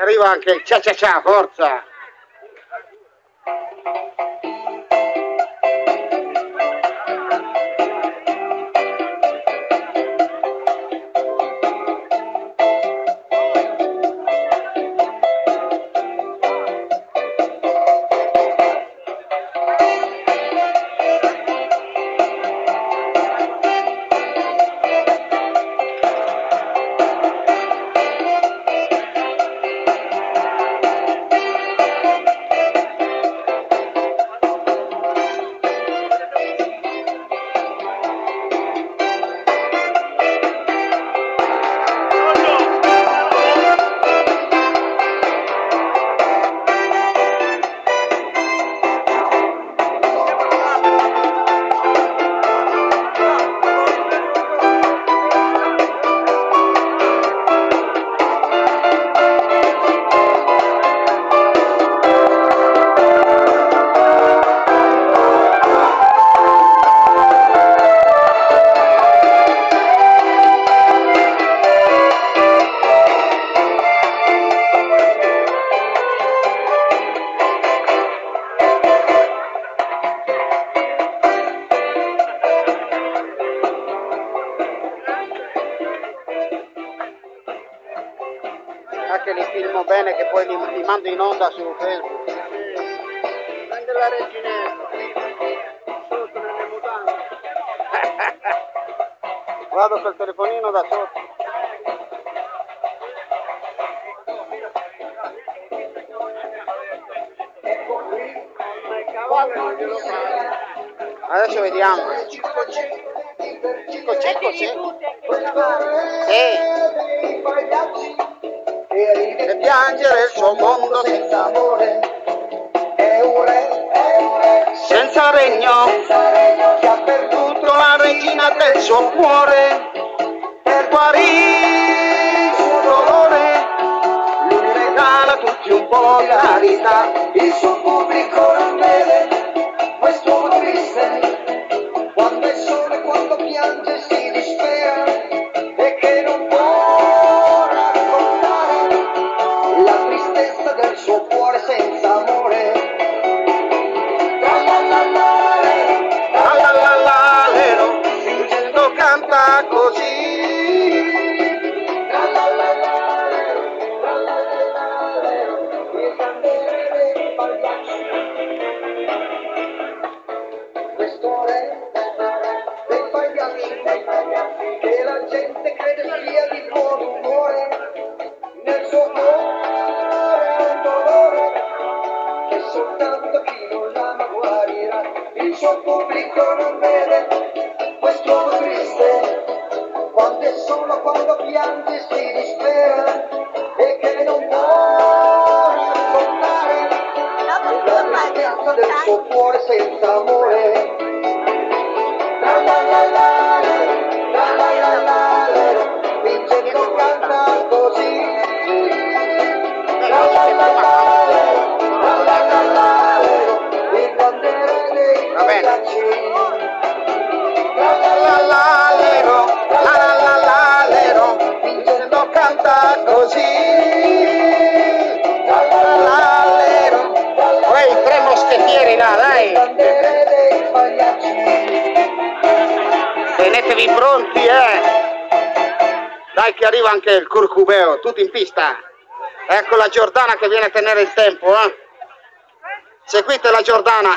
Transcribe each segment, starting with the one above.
Arriva anche il cia cia cia, forza! Che li filmo bene, che poi li mando in onda su Facebook. Prende la reginetta sotto nelle mutande. Vado col telefonino da sotto. Adesso vediamo. Cico cico, sì. E piangere il suo mondo senza amore, è un re senza regno, che ha perduto la regina del suo cuore. Per guarire il suo dolore lui regala a tutti un po' di carità. Il suo pubblico non vede quest'uomo triste, quando è solo e quando piange si dispera, e che non può raccontare la tristezza del suo cuore senza amore. Tralalalalalero, fingendo canta così. Il candele dei pagliacci, questo re dei pagliacci, che la gente crede sia di buon umore, nel suo cuore è un dolore che soltanto chi non l'ama guarirà. Il suo pubblico non vede quest'uomo triste, quando è solo, quando piange si dispera, e che non può raccontare la tristezza del suo cuore senza amore. Vince che non canta così. Il grande re dei pagliacci. Vince non canta così. Poi i tre moschettieri là, dai. Tenetevi pronti, Dai che arriva anche il curcubeo, tutti in pista. Ecco la Giordana che viene a tenere il tempo, Seguite la Giordana.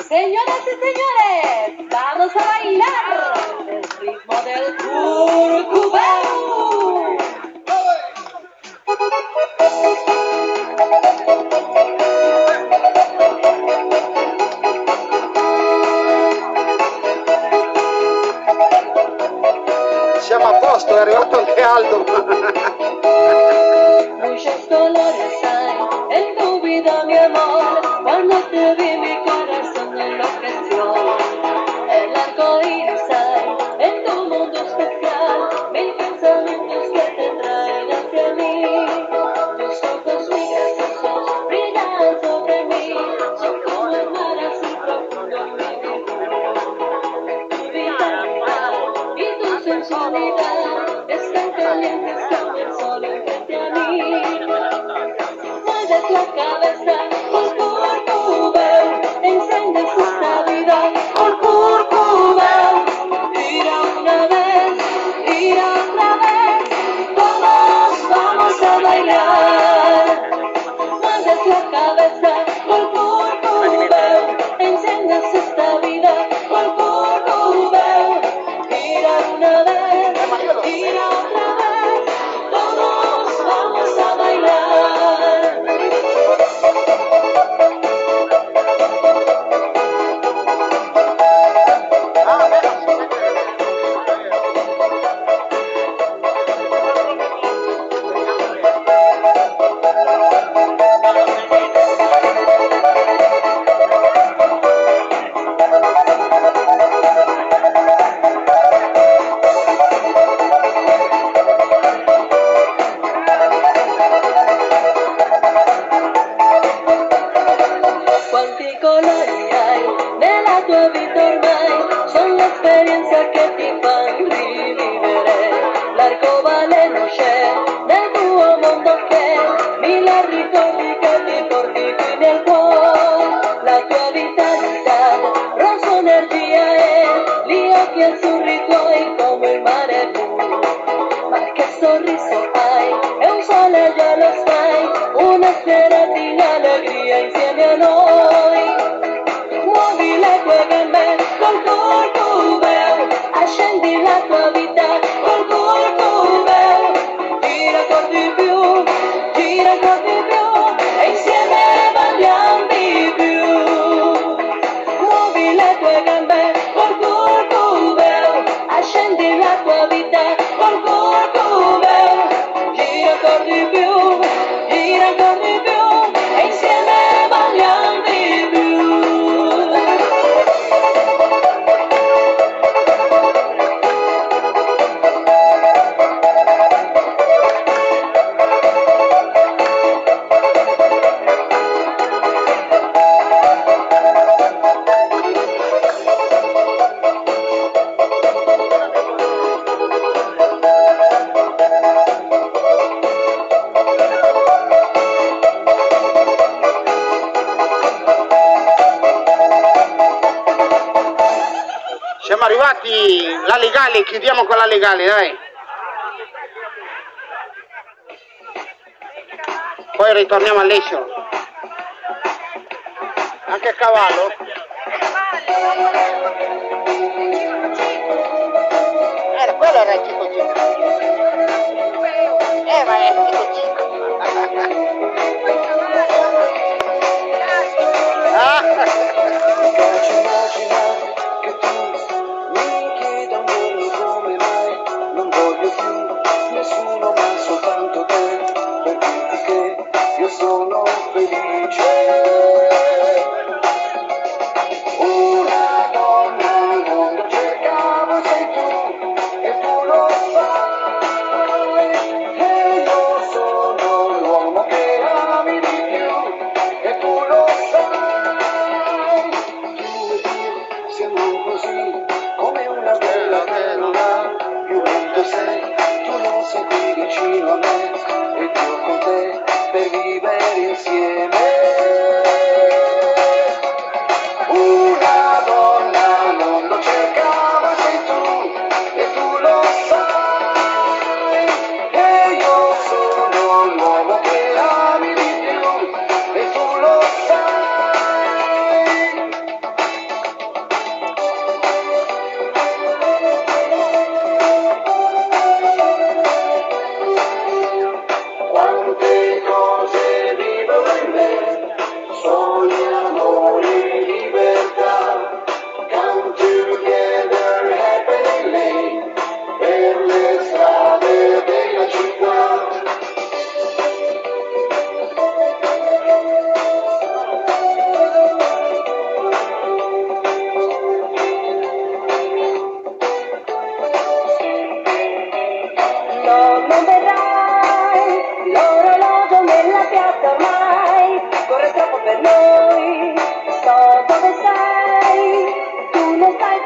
Señoras y señores, vamos a bailar el ritmo del curcubeo. Siamo a posto, è arrivato anche Aldo. Muchos colores hay en tu vida, mi amor. Cuando te vi, mi corazón enloqueció. El arco iris hay en tu mundo especial. Mil pensamientos que te traen hacia mí. Tus ojos muy graciosos brillan sobre mí. Son como el mar azul profundo en mi vida. Tu vitalidad y tu sensualidad están calientes como el sol frente a mí. Mueves la cabeza con curcubeo, enciendes esta vida con curcubeo. Gira una vez, gira otra vez, todos vamos a bailar. Mueves la cabeza con curcubeo, enciendes esta vida con curcubeo. Gira una vez, gira otra vez, todos vamos a bailar. Quanti colori hai nella tua vita ormai, sono l'esperienza che ti fanno rivivere. L'arcobaleno c'è nel tuo mondo che mille ricordi che ti porti qui nel cuore. La tua vitalità, rosa energia è, gli occhi azzurri tuoi come il mare blu. Ma che sorriso hai, è un sole già lo sai, una sera di allegria insieme a noi. Muovi le tue gambe col curcubeo, ascendi la tua vita col curcubeo. Gira ancora di più, gira ancora di più, e insieme balliamo di più. Muovi le tue gambe col curcubeo, ascendi la tua vita col curcubeo. Gira ancora di più, gira ancora di più, e insieme balliamo di più. Siamo arrivati, la legale, chiudiamo con la legale, dai. Poi ritorniamo all'Escio. Anche a cavallo? Quello era il Chico Cico. Ma è il Chico Cico. Faccio immaginare che tu mi chieda un giorno come mai non voglio più nessuno ma soltanto te, per dirti che io sono felice. Una donna al mondo cercavo, sei tu, e tu lo sai, e io sono l'uomo che ami di più, e tu lo sai. Tu e io siamo così, come una bella che non ha più vento sei, tu non sei qui vicino a me, ed io con te per vivere insieme. Una donna al mondo cercavo, sei tu, e tu lo sai, e io sono l'uomo che ami di più, e tu lo sai.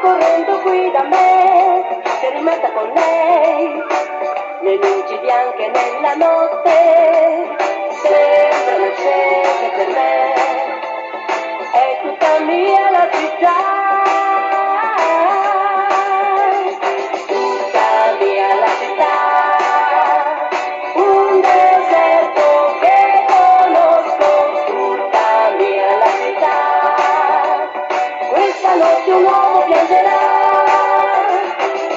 correndo qui da me, che rimetta con lei, le luci bianche nella notte, sembra una scena per me, è tutta mia la città, tutta mia la città, un deserto che conosco, tutta mia la città, questa notte un uomo piangerà,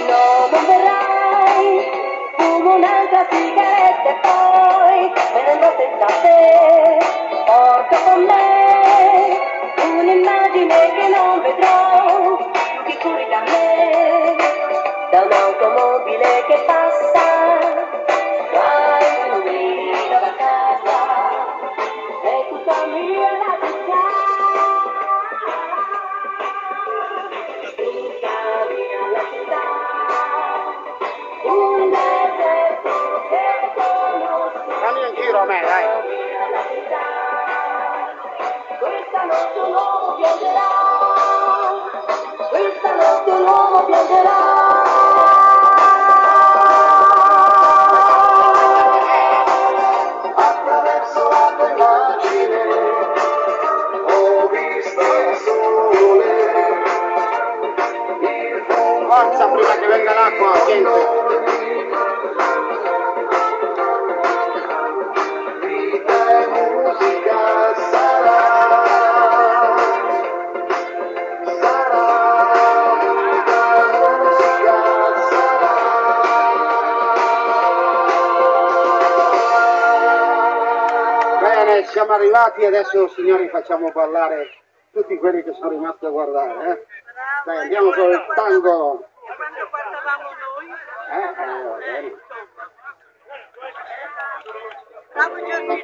no non verrai, fumo un'altra sigaretta e poi me ne andrò senza te, porto con me un'immagine che non vedrò, più che curi da me, da un'automobile che passa, vai che non grida da casa, è tutta mia la città, tutta mia la città, un deserto che conosco, Fammi un giro a me, dai. mia la città, questa notte un uomo piangerà, questa notte un uomo piangerà. Attraverso la tua immagine ho visto il sole, il Forza prima che venga l'acqua, gente. vita e musica sarà, vita e musica sarà. Bene, siamo arrivati, adesso signori facciamo ballare tutti quelli che sono rimasti a guardare, eh? Dai, andiamo con il tango. Quando guardavamo noi, Va bene. bravo Giannino,